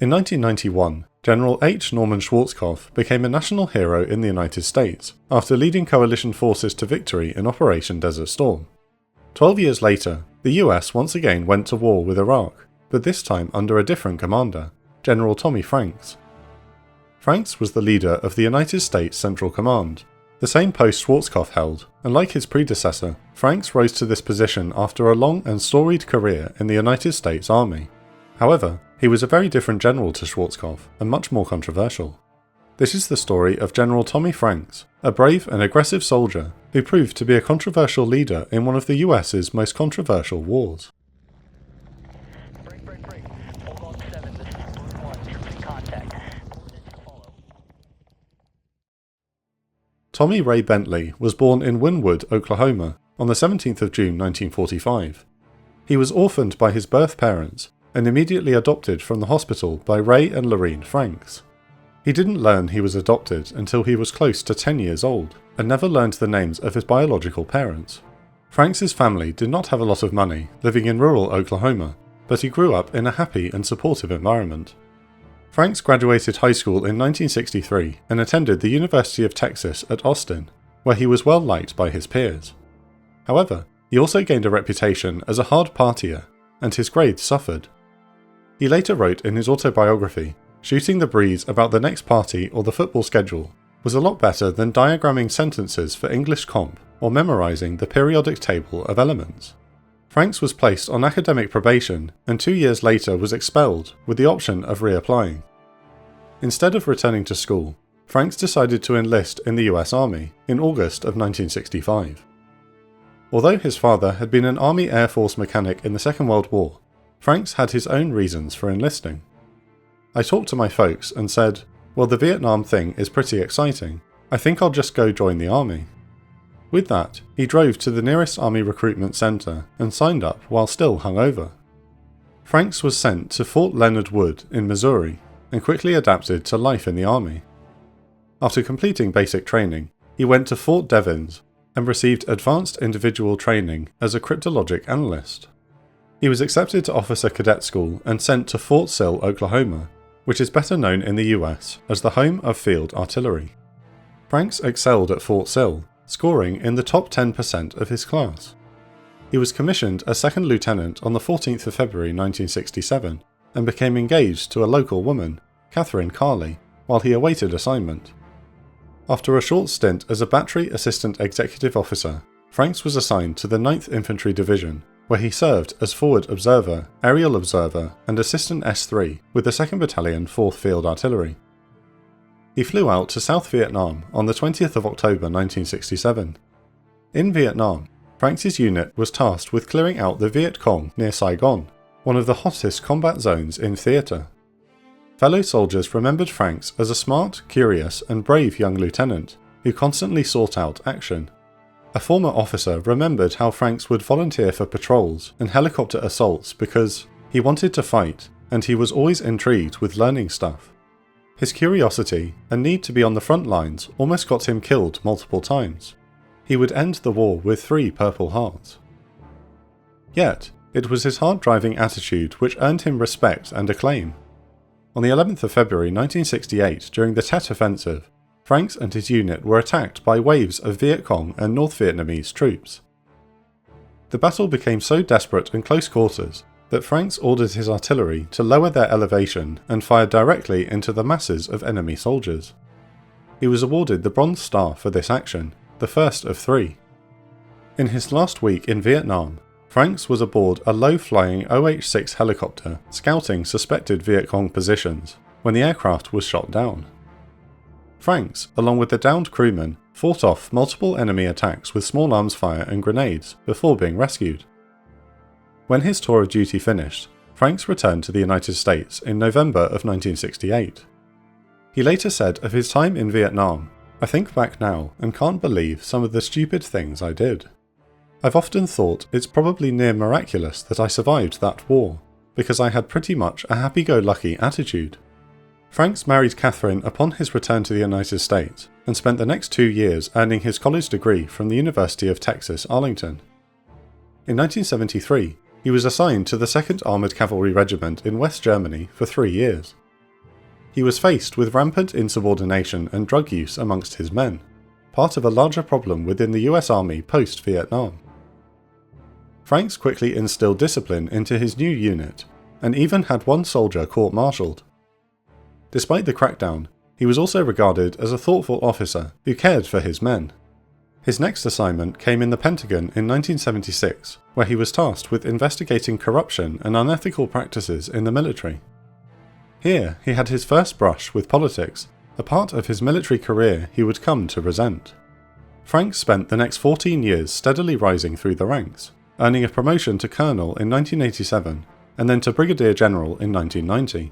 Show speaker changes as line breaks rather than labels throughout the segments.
In 1991, General Norman Schwarzkopf became a national hero in the United States after leading coalition forces to victory in Operation Desert Storm. 12 years later, the US once again went to war with Iraq, but this time under a different commander, General Tommy Franks. Franks was the leader of the United States Central Command, the same post Schwarzkopf held, and like his predecessor, Franks rose to this position after a long and storied career in the United States Army. However, he was a very different general to Schwarzkopf and much more controversial. This is the story of General Tommy Franks, a brave and aggressive soldier who proved to be a controversial leader in one of the US's most controversial wars.
Hold on 7, this is Group 1, troops contact.
Tommy Ray Bentley was born in Wynwood, Oklahoma, on the 17th of June 1945. He was orphaned by his birth parents and immediately adopted from the hospital by Ray and Lorene Franks. He didn't learn he was adopted until he was close to 10 years old, and never learned the names of his biological parents. Franks' family did not have a lot of money, living in rural Oklahoma, but he grew up in a happy and supportive environment. Franks graduated high school in 1963 and attended the University of Texas at Austin, where he was well liked by his peers. However, he also gained a reputation as a hard partier, and his grades suffered. He later wrote in his autobiography, "Shooting the breeze about the next party or the football schedule was a lot better than diagramming sentences for English comp or memorizing the periodic table of elements." Franks was placed on academic probation and 2 years later was expelled with the option of reapplying. Instead of returning to school, Franks decided to enlist in the US Army in August of 1965. Although his father had been an Army Air Force mechanic in the Second World War, Franks had his own reasons for enlisting. "I talked to my folks and said, well, the Vietnam thing is pretty exciting. I think I'll just go join the army." With that, he drove to the nearest army recruitment centre and signed up while still hungover. Franks was sent to Fort Leonard Wood in Missouri and quickly adapted to life in the army. After completing basic training, he went to Fort Devens and received advanced individual training as a cryptologic analyst. He was accepted to Officer Cadet School and sent to Fort Sill, Oklahoma, which is better known in the US as the home of field artillery. Franks excelled at Fort Sill, scoring in the top 10% of his class. He was commissioned as second lieutenant on the 14th of February 1967 and became engaged to a local woman, Catherine Carley, while he awaited assignment. After a short stint as a battery assistant executive officer, Franks was assigned to the 9th Infantry Division, where he served as forward observer, aerial observer, and assistant S3 with the 2nd Battalion 4th Field Artillery. He flew out to South Vietnam on the 20th of October 1967. In Vietnam, Franks' unit was tasked with clearing out the Viet Cong near Saigon, one of the hottest combat zones in theatre. Fellow soldiers remembered Franks as a smart, curious, and brave young lieutenant who constantly sought out action. A former officer remembered how Franks would volunteer for patrols and helicopter assaults because he wanted to fight and he was always intrigued with learning stuff. His curiosity and need to be on the front lines almost got him killed multiple times. He would end the war with 3 Purple Hearts. Yet, it was his hard-driving attitude which earned him respect and acclaim. On the 11th of February 1968, during the Tet Offensive, Franks and his unit were attacked by waves of Viet Cong and North Vietnamese troops. The battle became so desperate and close quarters that Franks ordered his artillery to lower their elevation and fire directly into the masses of enemy soldiers. He was awarded the Bronze Star for this action, the first of 3. In his last week in Vietnam, Franks was aboard a low-flying OH-6 helicopter scouting suspected Viet Cong positions when the aircraft was shot down. Franks, along with the downed crewmen, fought off multiple enemy attacks with small arms fire and grenades before being rescued. When his tour of duty finished, Franks returned to the United States in November of 1968. He later said of his time in Vietnam, "I think back now and can't believe some of the stupid things I did. I've often thought it's probably near miraculous that I survived that war, because I had pretty much a happy-go-lucky attitude." Franks married Catherine upon his return to the United States and spent the next 2 years earning his college degree from the University of Texas, Arlington. In 1973, he was assigned to the 2nd Armoured Cavalry Regiment in West Germany for 3 years. He was faced with rampant insubordination and drug use amongst his men, part of a larger problem within the US Army post-Vietnam. Franks quickly instilled discipline into his new unit, and even had one soldier court-martialed. Despite the crackdown, he was also regarded as a thoughtful officer who cared for his men. His next assignment came in the Pentagon in 1976, where he was tasked with investigating corruption and unethical practices in the military. Here, he had his first brush with politics, a part of his military career he would come to resent. Franks spent the next 14 years steadily rising through the ranks, earning a promotion to colonel in 1987 and then to brigadier general in 1990.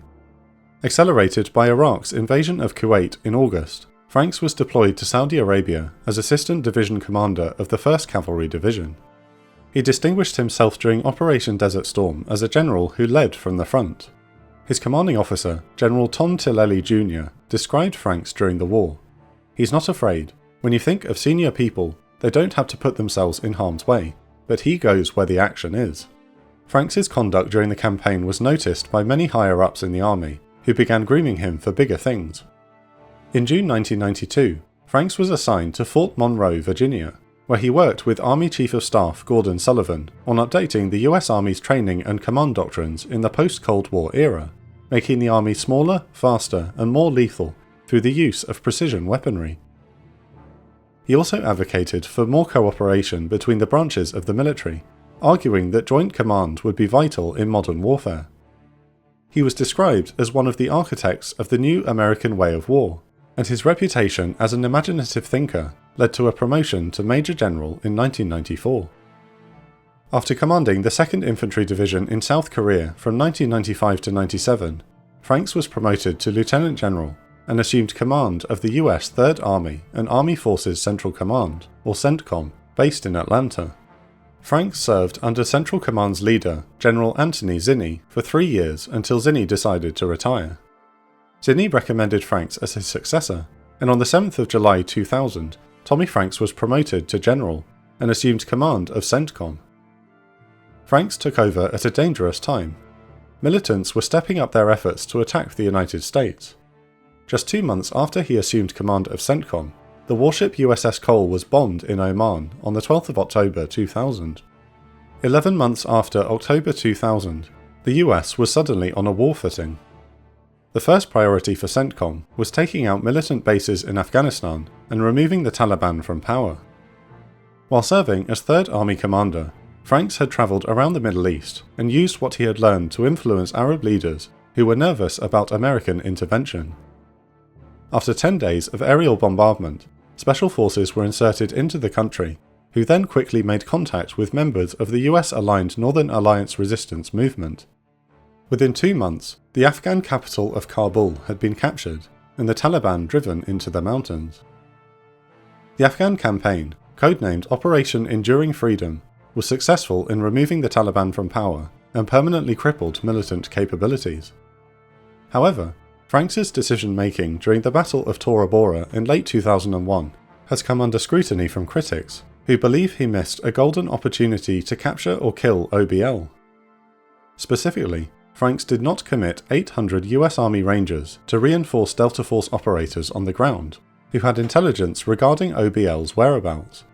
Accelerated by Iraq's invasion of Kuwait in August, Franks was deployed to Saudi Arabia as Assistant Division Commander of the 1st Cavalry Division. He distinguished himself during Operation Desert Storm as a general who led from the front. His commanding officer, General Tom Tillelly Jr., described Franks during the war. "He's not afraid. When you think of senior people, they don't have to put themselves in harm's way, but he goes where the action is." Franks' conduct during the campaign was noticed by many higher-ups in the army, who began grooming him for bigger things. In June 1992, Franks was assigned to Fort Monroe, Virginia, where he worked with Army Chief of Staff Gordon Sullivan on updating the US Army's training and command doctrines in the post-Cold War era, making the Army smaller, faster, and more lethal through the use of precision weaponry. He also advocated for more cooperation between the branches of the military, arguing that joint command would be vital in modern warfare. He was described as one of the architects of the new American way of war, and his reputation as an imaginative thinker led to a promotion to Major General in 1994. After commanding the 2nd Infantry Division in South Korea from 1995 to 97, Franks was promoted to Lieutenant General and assumed command of the US 3rd Army and Army Forces Central Command, or CENTCOM, based in Atlanta. Franks served under Central Command's leader, General Anthony Zinni, for 3 years until Zinni decided to retire. Zinni recommended Franks as his successor, and on the 7th of July 2000, Tommy Franks was promoted to General and assumed command of CENTCOM. Franks took over at a dangerous time. Militants were stepping up their efforts to attack the United States. Just 2 months after he assumed command of CENTCOM, the warship USS Cole was bombed in Oman on the 12th of October 2000. 11 months after October 2000, the US was suddenly on a war footing. The first priority for CENTCOM was taking out militant bases in Afghanistan and removing the Taliban from power. While serving as 3rd Army Commander, Franks had travelled around the Middle East and used what he had learned to influence Arab leaders who were nervous about American intervention. After 10 days of aerial bombardment, special forces were inserted into the country, who then quickly made contact with members of the US-aligned Northern Alliance resistance movement. Within 2 months, the Afghan capital of Kabul had been captured, and the Taliban driven into the mountains. The Afghan campaign, codenamed Operation Enduring Freedom, was successful in removing the Taliban from power and permanently crippled militant capabilities. However, Franks' decision-making during the Battle of Tora Bora in late 2001 has come under scrutiny from critics, who believe he missed a golden opportunity to capture or kill OBL. Specifically, Franks did not commit 800 US Army Rangers to reinforce Delta Force operators on the ground, who had intelligence regarding OBL's whereabouts.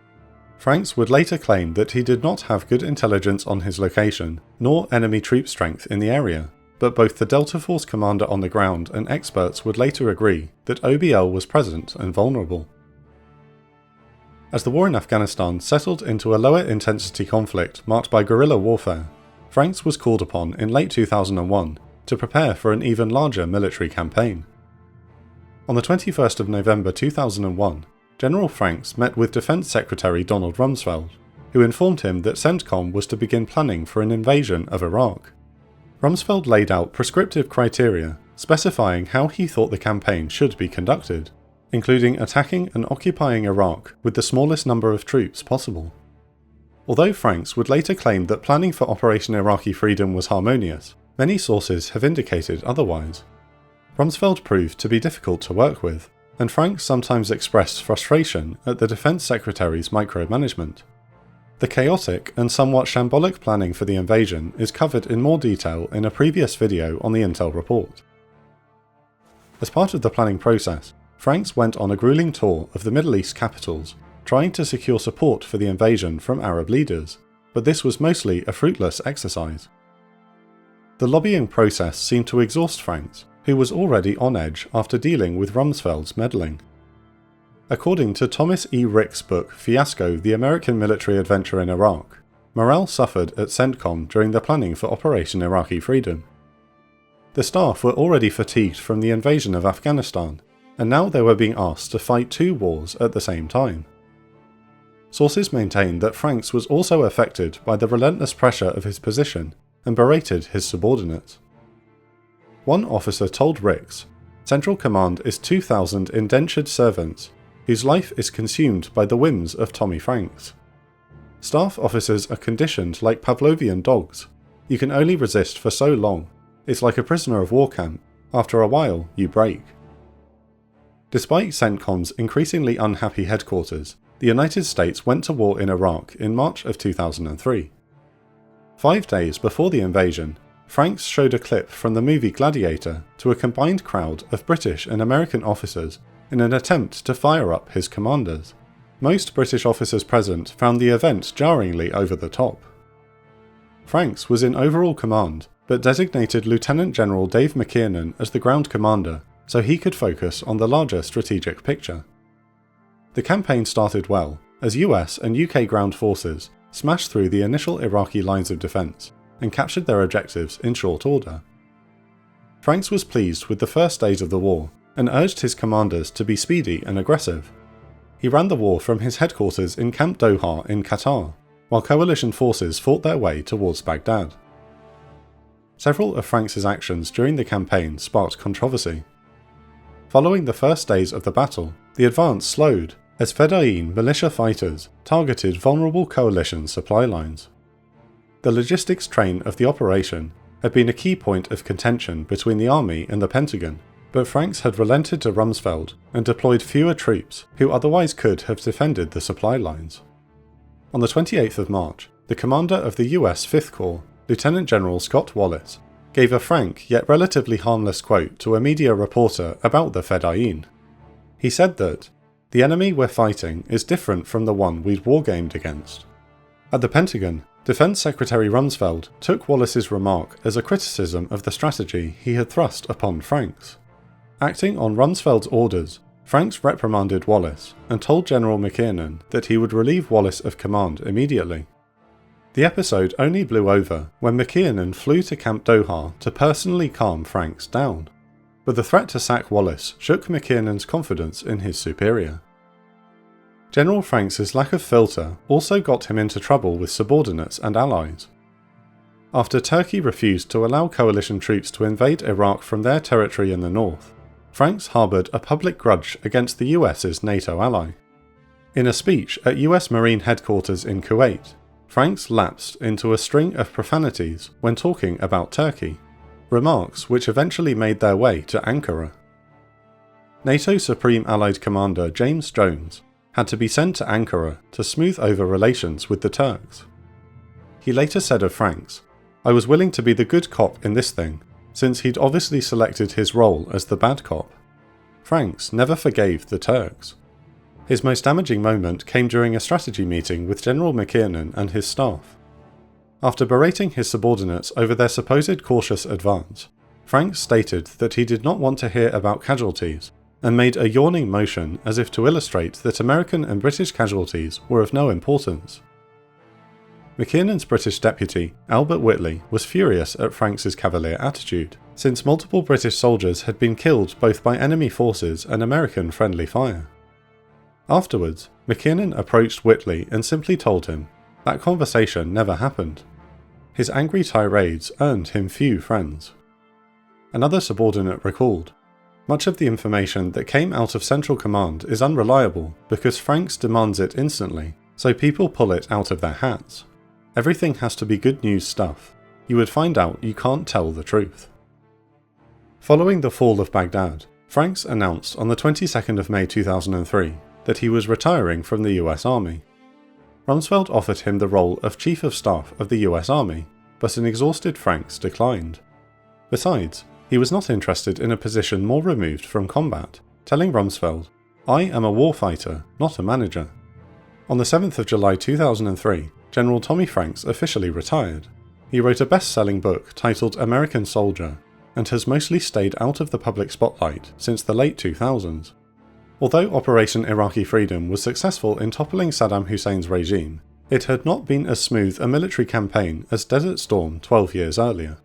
Franks would later claim that he did not have good intelligence on his location, nor enemy troop strength in the area, but both the Delta Force commander on the ground and experts would later agree that OBL was present and vulnerable. As the war in Afghanistan settled into a lower intensity conflict marked by guerrilla warfare, Franks was called upon in late 2001 to prepare for an even larger military campaign. On the 21st of November 2001, General Franks met with Defense Secretary Donald Rumsfeld, who informed him that CENTCOM was to begin planning for an invasion of Iraq. Rumsfeld laid out prescriptive criteria specifying how he thought the campaign should be conducted, including attacking and occupying Iraq with the smallest number of troops possible. Although Franks would later claim that planning for Operation Iraqi Freedom was harmonious, many sources have indicated otherwise. Rumsfeld proved to be difficult to work with, and Franks sometimes expressed frustration at the Defense Secretary's micromanagement. The chaotic and somewhat shambolic planning for the invasion is covered in more detail in a previous video on the intel report. As part of the planning process, Franks went on a grueling tour of the Middle East capitals, trying to secure support for the invasion from Arab leaders, but this was mostly a fruitless exercise. The lobbying process seemed to exhaust Franks, who was already on edge after dealing with Rumsfeld's meddling. According to Thomas E. Rick's book Fiasco: The American Military Adventure in Iraq, morale suffered at CENTCOM during the planning for Operation Iraqi Freedom. The staff were already fatigued from the invasion of Afghanistan, and now they were being asked to fight two wars at the same time. Sources maintain that Franks was also affected by the relentless pressure of his position and berated his subordinates. One officer told Ricks, "Central Command is 2,000 indentured servants whose life is consumed by the whims of Tommy Franks. Staff officers are conditioned like Pavlovian dogs. You can only resist for so long. It's like a prisoner of war camp. After a while, you break." Despite CENTCOM's increasingly unhappy headquarters, the United States went to war in Iraq in March of 2003. 5 days before the invasion, Franks showed a clip from the movie Gladiator to a combined crowd of British and American officers in an attempt to fire up his commanders. Most British officers present found the event jarringly over the top. Franks was in overall command, but designated Lieutenant General Dave McKiernan as the ground commander so he could focus on the larger strategic picture. The campaign started well, as US and UK ground forces smashed through the initial Iraqi lines of defence and captured their objectives in short order. Franks was pleased with the first days of the war and urged his commanders to be speedy and aggressive. He ran the war from his headquarters in Camp Doha in Qatar, while coalition forces fought their way towards Baghdad. Several of Franks' actions during the campaign sparked controversy. Following the first days of the battle, the advance slowed as Fedayeen militia fighters targeted vulnerable coalition supply lines. The logistics train of the operation had been a key point of contention between the army and the Pentagon, but Franks had relented to Rumsfeld and deployed fewer troops who otherwise could have defended the supply lines. On the 28th of March, the commander of the US 5th Corps, Lieutenant General Scott Wallace, gave a frank yet relatively harmless quote to a media reporter about the Fedayeen. He said that, "The enemy we're fighting is different from the one we'd wargamed against." At the Pentagon, Defense Secretary Rumsfeld took Wallace's remark as a criticism of the strategy he had thrust upon Franks. Acting on Rumsfeld's orders, Franks reprimanded Wallace and told General McKiernan that he would relieve Wallace of command immediately. The episode only blew over when McKiernan flew to Camp Doha to personally calm Franks down, but the threat to sack Wallace shook McKiernan's confidence in his superior. General Franks' lack of filter also got him into trouble with subordinates and allies. After Turkey refused to allow coalition troops to invade Iraq from their territory in the north, Franks harboured a public grudge against the US's NATO ally. In a speech at US Marine headquarters in Kuwait, Franks lapsed into a string of profanities when talking about Turkey, remarks which eventually made their way to Ankara. NATO Supreme Allied Commander James Jones had to be sent to Ankara to smooth over relations with the Turks. He later said of Franks, "I was willing to be the good cop in this thing, since he'd obviously selected his role as the bad cop." Franks never forgave the Turks. His most damaging moment came during a strategy meeting with General McKiernan and his staff. After berating his subordinates over their supposed cautious advance, Franks stated that he did not want to hear about casualties, and made a yawning motion as if to illustrate that American and British casualties were of no importance. McKiernan's British deputy, Albert Whitley, was furious at Franks' cavalier attitude, since multiple British soldiers had been killed both by enemy forces and American friendly fire. Afterwards, McKiernan approached Whitley and simply told him that conversation never happened. His angry tirades earned him few friends. Another subordinate recalled, "Much of the information that came out of Central Command is unreliable because Franks demands it instantly, so people pull it out of their hats. Everything has to be good news stuff. You would find out you can't tell the truth." Following the fall of Baghdad, Franks announced on the 22nd of May 2003 that he was retiring from the US Army. Rumsfeld offered him the role of Chief of Staff of the US Army, but an exhausted Franks declined. Besides, He was not interested in a position more removed from combat, telling Rumsfeld, "I am a warfighter, not a manager." On the 7th of July 2003, General Tommy Franks officially retired. He wrote a best-selling book titled American Soldier, and has mostly stayed out of the public spotlight since the late 2000s. Although Operation Iraqi Freedom was successful in toppling Saddam Hussein's regime, it had not been as smooth a military campaign as Desert Storm 12 years earlier.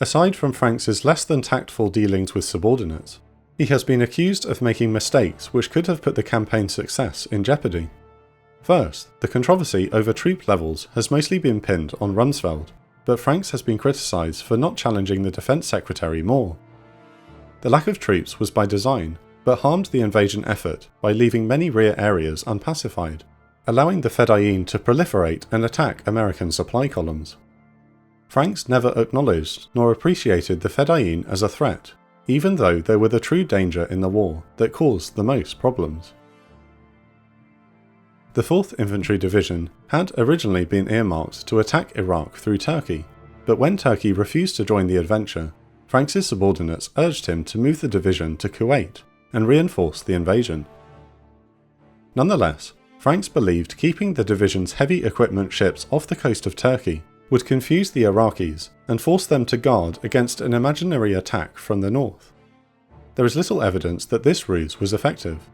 Aside from Franks's less than tactful dealings with subordinates, he has been accused of making mistakes which could have put the campaign's success in jeopardy. First, the controversy over troop levels has mostly been pinned on Rumsfeld, but Franks has been criticised for not challenging the Defence Secretary more. The lack of troops was by design, but harmed the invasion effort by leaving many rear areas unpacified, allowing the Fedayeen to proliferate and attack American supply columns. Franks never acknowledged nor appreciated the Fedayeen as a threat, even though they were the true danger in the war that caused the most problems. The 4th Infantry Division had originally been earmarked to attack Iraq through Turkey, but when Turkey refused to join the adventure, Franks' subordinates urged him to move the division to Kuwait and reinforce the invasion. Nonetheless, Franks believed keeping the division's heavy equipment ships off the coast of Turkey would confuse the Iraqis and force them to guard against an imaginary attack from the north. There is little evidence that this ruse was effective.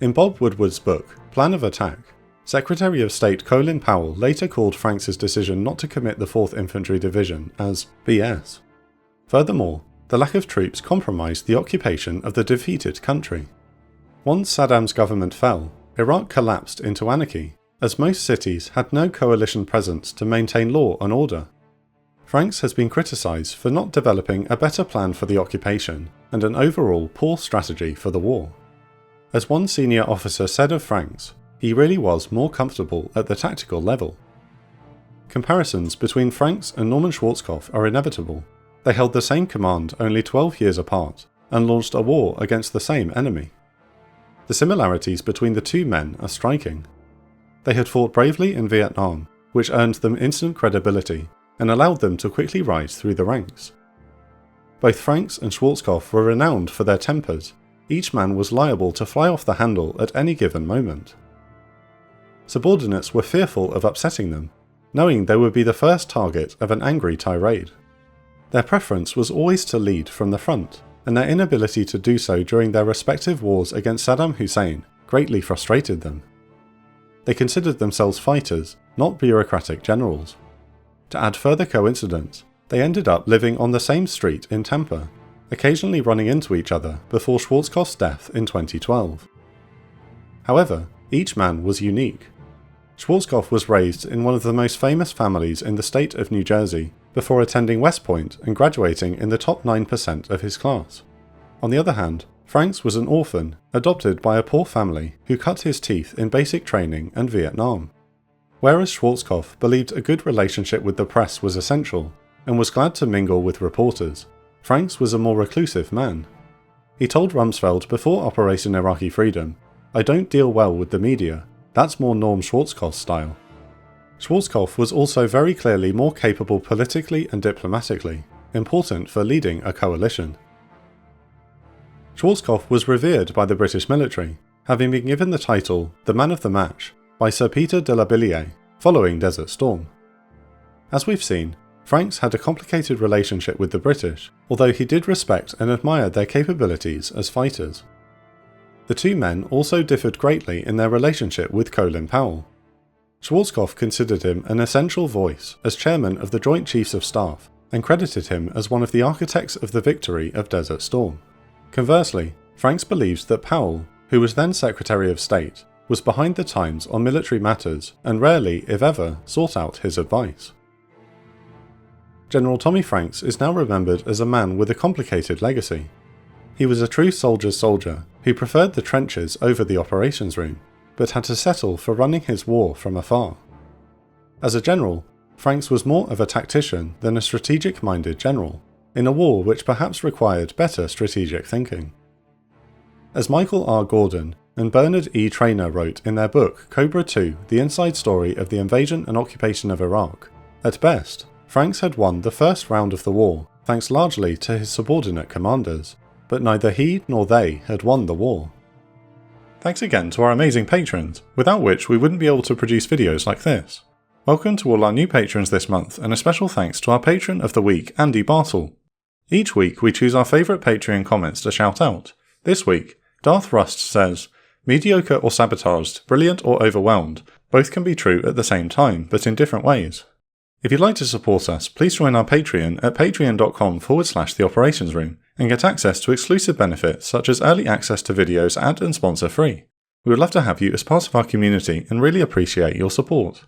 In Bob Woodward's book, Plan of Attack, Secretary of State Colin Powell later called Franks' decision not to commit the 4th Infantry Division as BS. Furthermore, the lack of troops compromised the occupation of the defeated country. Once Saddam's government fell, Iraq collapsed into anarchy, as most cities had no coalition presence to maintain law and order. Franks has been criticised for not developing a better plan for the occupation and an overall poor strategy for the war. As one senior officer said of Franks, he really was more comfortable at the tactical level. Comparisons between Franks and Norman Schwarzkopf are inevitable. They held the same command only 12 years apart, and launched a war against the same enemy. The similarities between the two men are striking. They had fought bravely in Vietnam, which earned them instant credibility and allowed them to quickly rise through the ranks. Both Franks and Schwarzkopf were renowned for their tempers. Each man was liable to fly off the handle at any given moment. Subordinates were fearful of upsetting them, knowing they would be the first target of an angry tirade. Their preference was always to lead from the front, and their inability to do so during their respective wars against Saddam Hussein greatly frustrated them. They considered themselves fighters, not bureaucratic generals. To add further coincidence, they ended up living on the same street in Tampa, occasionally running into each other before Schwarzkopf's death in 2012. However, each man was unique. Schwarzkopf was raised in one of the most famous families in the state of New Jersey before attending West Point and graduating in the top 9% of his class. On the other hand, Franks was an orphan, adopted by a poor family who cut his teeth in basic training and Vietnam. Whereas Schwarzkopf believed a good relationship with the press was essential, and was glad to mingle with reporters, Franks was a more reclusive man. He told Rumsfeld before Operation Iraqi Freedom, "I don't deal well with the media, that's more Norm Schwarzkopf's style." Schwarzkopf was also very clearly more capable politically and diplomatically, important for leading a coalition. Schwarzkopf was revered by the British military, having been given the title the Man of the Match by Sir Peter de la Billière following Desert Storm. As we've seen, Franks had a complicated relationship with the British, although he did respect and admire their capabilities as fighters. The two men also differed greatly in their relationship with Colin Powell. Schwarzkopf considered him an essential voice as chairman of the Joint Chiefs of Staff and credited him as one of the architects of the victory of Desert Storm. Conversely, Franks believes that Powell, who was then Secretary of State, was behind the times on military matters and rarely, if ever, sought out his advice. General Tommy Franks is now remembered as a man with a complicated legacy. He was a true soldier's soldier who preferred the trenches over the operations room, but had to settle for running his war from afar. As a general, Franks was more of a tactician than a strategic-minded general, in a war which perhaps required better strategic thinking. As Michael R. Gordon and Bernard E. Trainor wrote in their book Cobra II, The Inside Story of the Invasion and Occupation of Iraq, at best, Franks had won the first round of the war, thanks largely to his subordinate commanders, but neither he nor they had won the war. Thanks again to our amazing patrons, without which we wouldn't be able to produce videos like this. Welcome to all our new patrons this month, and a special thanks to our patron of the week, Andy Bartle. Each week we choose our favourite Patreon comments to shout out. This week, Darth Rust says, "Mediocre or sabotaged, brilliant or overwhelmed, both can be true at the same time, but in different ways." If you'd like to support us, please join our Patreon at patreon.com/the Operations Room and get access to exclusive benefits such as early access to videos and sponsor free. We would love to have you as part of our community and really appreciate your support.